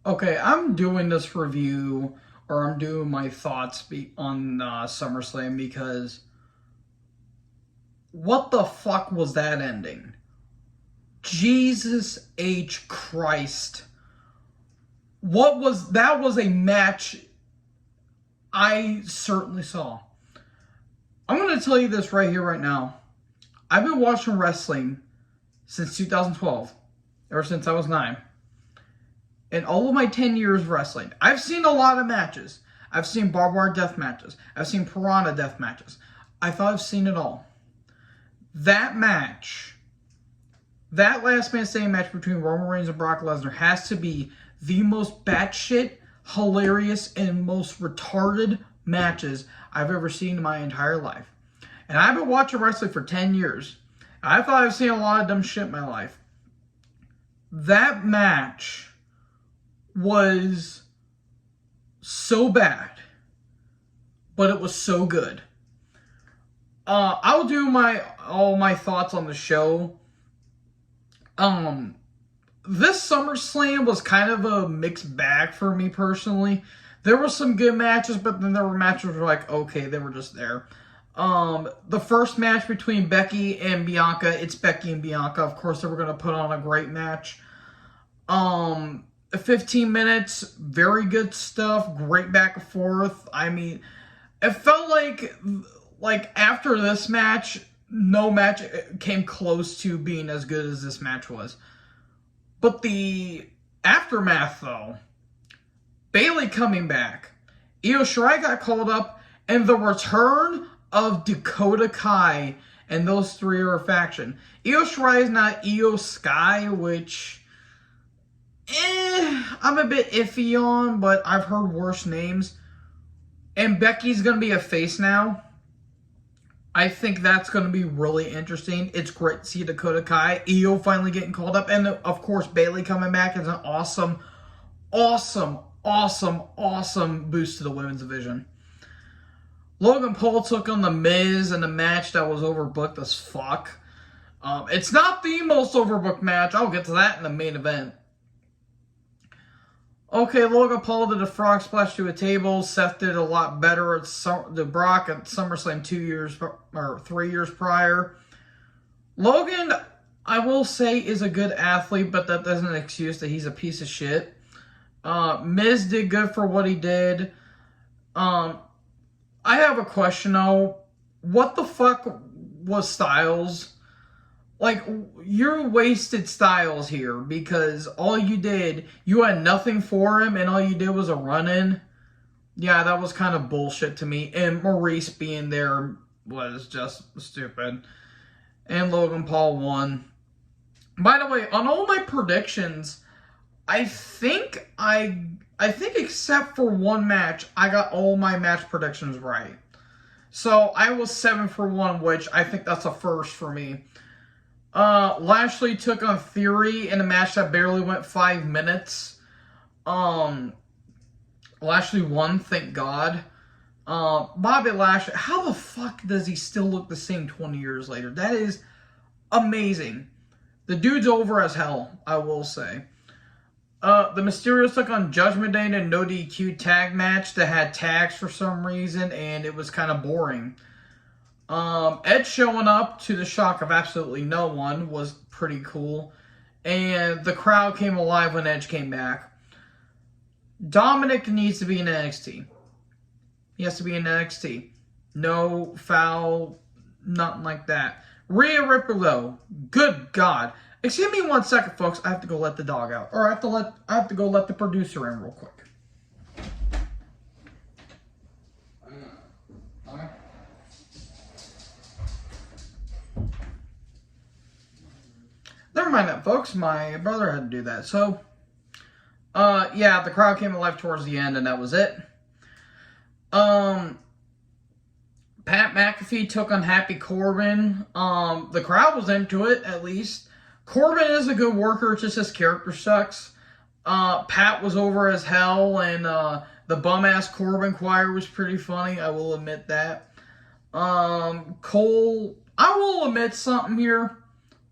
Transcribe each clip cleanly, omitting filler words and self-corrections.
Okay, I'm doing this review, or I'm doing my thoughts on SummerSlam because what the fuck was that ending? Jesus H. Christ. What was that? Was a match I certainly saw. I'm going to tell you this right here, right now. I've been watching wrestling since 2012, ever since I was 9. In all of my 10 years of wrestling, I've seen a lot of matches. I've seen barbed wire death matches. I've seen piranha death matches. I thought I've seen it all. That match, that last man standing match between Roman Reigns and Brock Lesnar has to be the most batshit, hilarious, and most retarded matches I've ever seen in my entire life. And I've been watching wrestling for 10 years. I thought I've seen a lot of dumb shit in my life. That match was so bad, but it was so good. I'll do all my thoughts on the show. This SummerSlam was kind of a mixed bag for me personally. There were some good matches, but then there were matches that were like, okay, they were just there. The first match between Becky and Bianca, it's Becky and Bianca. Of course, they were going to put on a great match. 15 minutes, very good stuff, great back and forth. I mean, it felt like after this match, no match came close to being as good as this match was. But the aftermath, though, Bayley coming back, Io Shirai got called up, and the return of Dakota Kai, and those three are a faction. Io Shirai is not Io Sky, which I'm a bit iffy on, but I've heard worse names. And Becky's going to be a face now. I think that's going to be really interesting. It's great to see Dakota Kai, Io finally getting called up, and of course Bayley coming back is an awesome boost to the women's division. Logan Paul took on The Miz in a match that was overbooked as fuck. It's not the most overbooked match. I'll get to that in the main event. Okay, Logan Paul did a frog splash to a table. Seth did a lot better at Brock at SummerSlam 3 years prior. Logan, I will say, is a good athlete, but that doesn't excuse that he's a piece of shit. Miz did good for what he did. I have a question though. What the fuck was Styles? Like, you're wasted Styles here because all you did, you had nothing for him and all you did was a run-in. Yeah, that was kind of bullshit to me. And Maurice being there was just stupid. And Logan Paul won. By the way, on all my predictions, I think except for one match, I got all my match predictions right. So I was 7 for 1, which I think that's a first for me. Lashley took on Theory in a match that barely went 5 minutes. Lashley won, thank God. Bobby Lashley, how the fuck does he still look the same 20 years later? That is amazing. The dude's over as hell, I will say. The Mysterios took on Judgment Day in a no DQ tag match that had tags for some reason, and it was kind of boring. Edge showing up, to the shock of absolutely no one, was pretty cool. And the crowd came alive when Edge came back. Dominic needs to be in NXT. He has to be in NXT. No foul, nothing like that. Rhea Ripley, though, good God. Excuse me 1 second, folks. I have to go let the dog out. Or I have to go let the producer in real quick. Okay. Never mind that, folks. My brother had to do that. So, yeah, the crowd came alive towards the end, and that was it. Pat McAfee took on Happy Corbin. The crowd was into it, at least. Corbin is a good worker, it's just his character sucks. Pat was over as hell, and the bum-ass Corbin choir was pretty funny, I will admit that. Cole, I will admit something here.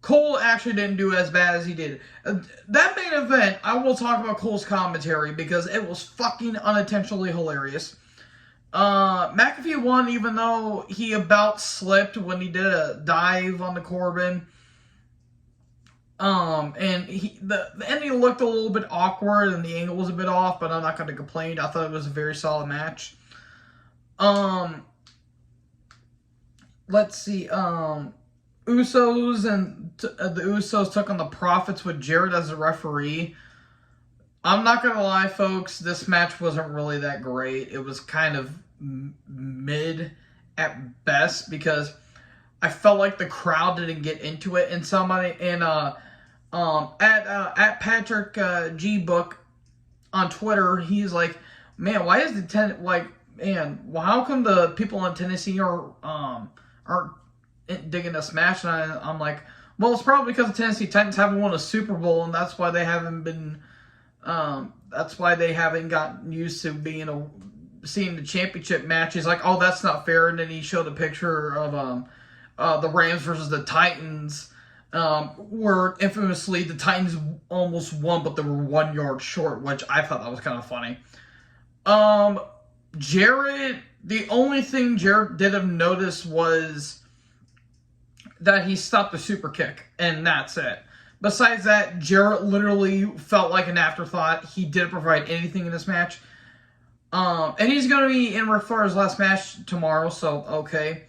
Cole actually didn't do as bad as he did. That main event, I will talk about Cole's commentary because it was fucking unintentionally hilarious. McAfee won even though he about slipped when he did a dive on the Corbin. And the ending looked a little bit awkward and the angle was a bit off, but I'm not going to complain. I thought it was a very solid match. Let's see. Usos and the Usos took on the Profits with Jarrett as a referee. I'm not going to lie, folks. This match wasn't really that great. It was kind of mid at best because I felt like the crowd didn't get into it. And somebody at Patrick G Book on Twitter, he's like, man, why is well, how come the people in Tennessee aren't digging this match? And I'm like, well, it's probably because the Tennessee Titans haven't won a Super Bowl, and that's why they haven't been. That's why they haven't gotten used to seeing the championship match. He's like, oh, that's not fair. And then he showed a picture of the Rams versus the Titans, where infamously the Titans almost won, but they were 1 yard short, which I thought that was kind of funny. Jarrett, the only thing Jarrett did have noticed was that he stopped the super kick, and that's it. Besides that, Jarrett literally felt like an afterthought. He didn't provide anything in this match. And he's going to be in for his last match tomorrow, so okay.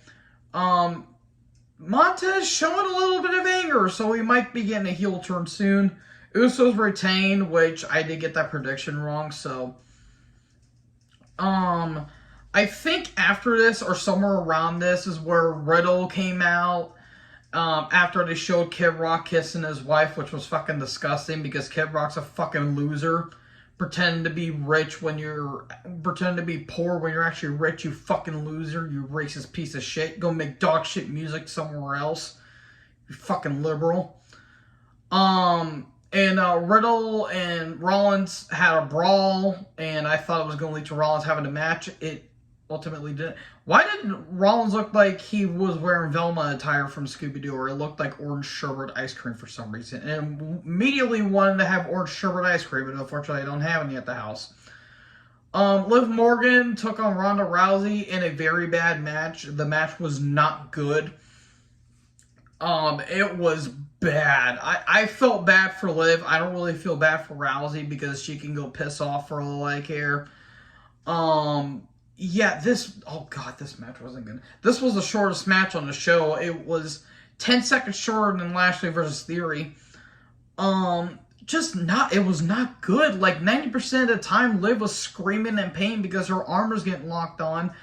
Montez showing a little bit of anger, so he might be getting a heel turn soon. Usos retained, which I did get that prediction wrong, so... I think after this, or somewhere around this, is where Riddle came out. After they showed Kid Rock kissing his wife, which was fucking disgusting because Kid Rock's a fucking loser. Pretending to be rich when pretending to be poor when you're actually rich, you fucking loser, you racist piece of shit. Go make dog shit music somewhere else. You fucking liberal. And Riddle and Rollins had a brawl, and I thought it was going to lead to Rollins having a match. It ultimately didn't. Why did Rollins look like he was wearing Velma attire from Scooby-Doo, or it looked like orange sherbet ice cream for some reason? And immediately wanted to have orange sherbet ice cream, but unfortunately I don't have any at the house. Liv Morgan took on Ronda Rousey in a very bad match. The match was not good. It was bad. I felt bad for Liv. I don't really feel bad for Rousey because she can go piss off for all I care. Yeah, this match wasn't good. This was the shortest match on the show. It was 10 seconds shorter than Lashley versus Theory. It was not good. Like 90% of the time, Liv was screaming in pain because her arm was getting locked on.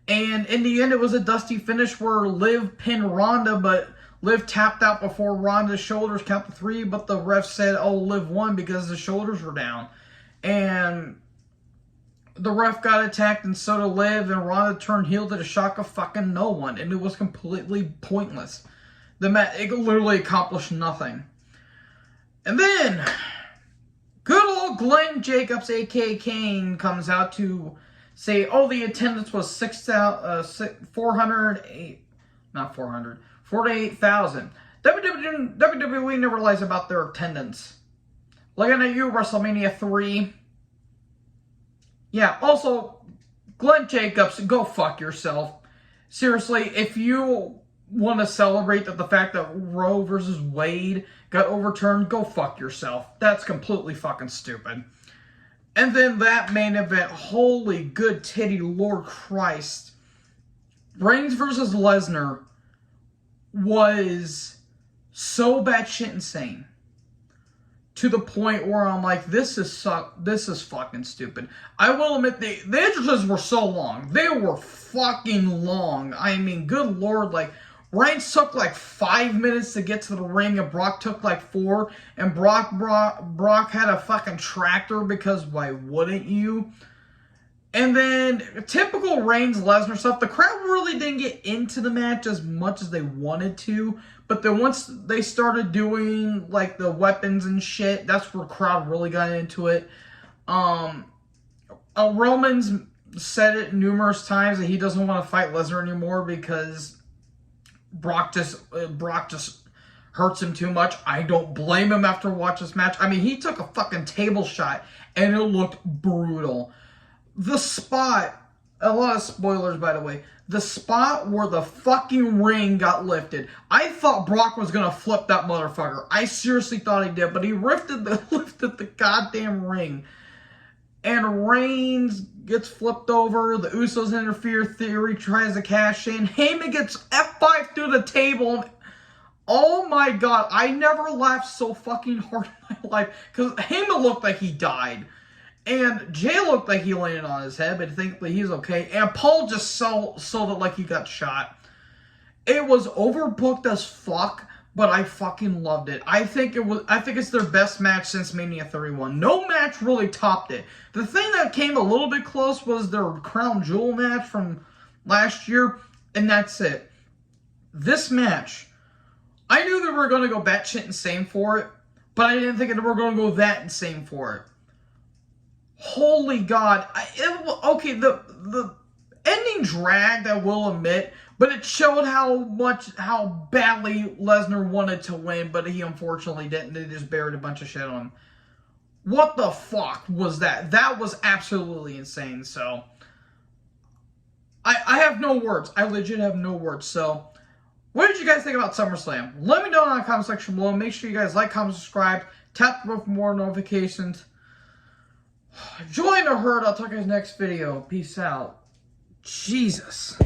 And in the end, it was a dusty finish where Liv pinned Ronda, but Liv tapped out before Ronda's shoulders counted 3, but the ref said, oh, Liv won because the shoulders were down. And the ref got attacked, and so did Liv, and Ronda turned heel to the shock of fucking no one, and it was completely pointless. It literally accomplished nothing. And then, good old Glenn Jacobs, a.k.a. Kane, comes out to say, oh, the attendance was 48,000. WWE never lies about their attendance. Looking at you, WrestleMania 3. Yeah, also, Glenn Jacobs, go fuck yourself. Seriously, if you want to celebrate the fact that Roe versus Wade got overturned, go fuck yourself. That's completely fucking stupid. And then that main event, holy good titty Lord Christ. Reigns versus Lesnar was so batshit insane. To the point where I'm like, this is fucking stupid. I will admit, the entrances were so long. They were fucking long. I mean, good lord, like, Reigns took like 5 minutes to get to the ring, and Brock took like 4, and Brock had a fucking tractor, because why wouldn't you? And then, typical Reigns-Lesnar stuff, the crowd really didn't get into the match as much as they wanted to, but then once they started doing, like, the weapons and shit, that's where the crowd really got into it. Roman's said it numerous times that he doesn't want to fight Lesnar anymore because Brock just hurts him too much. I don't blame him after watching this match. I mean, he took a fucking table shot, and it looked brutal. The spot, a lot of spoilers, by the way, the spot where the fucking ring got lifted. I thought Brock was going to flip that motherfucker. I seriously thought he did, but he lifted the goddamn ring. And Reigns gets flipped over. The Usos interfere. Theory tries to cash in. Heyman gets F5 through the table. Oh my god, I never laughed so fucking hard in my life. Because Heyman looked like he died. And Jay looked like he landed on his head, but thankfully he's okay. And Paul just sold it like he got shot. It was overbooked as fuck, but I fucking loved it. I think it's their best match since Mania 31. No match really topped it. The thing that came a little bit close was their Crown Jewel match from last year, and that's it. This match, I knew they were going to go batshit insane for it, but I didn't think they were going to go that insane for it. Holy God. Okay, the ending dragged, I will admit, but it showed how badly Lesnar wanted to win, but he unfortunately didn't. They just buried a bunch of shit on him. What the fuck was that? That was absolutely insane. So, I have no words. I legit have no words. So, what did you guys think about SummerSlam? Let me know in the comment section below. Make sure you guys like, comment, subscribe. Tap the bell for more notifications. Join the herd. I'll talk to you guys next video. Peace out. Jesus.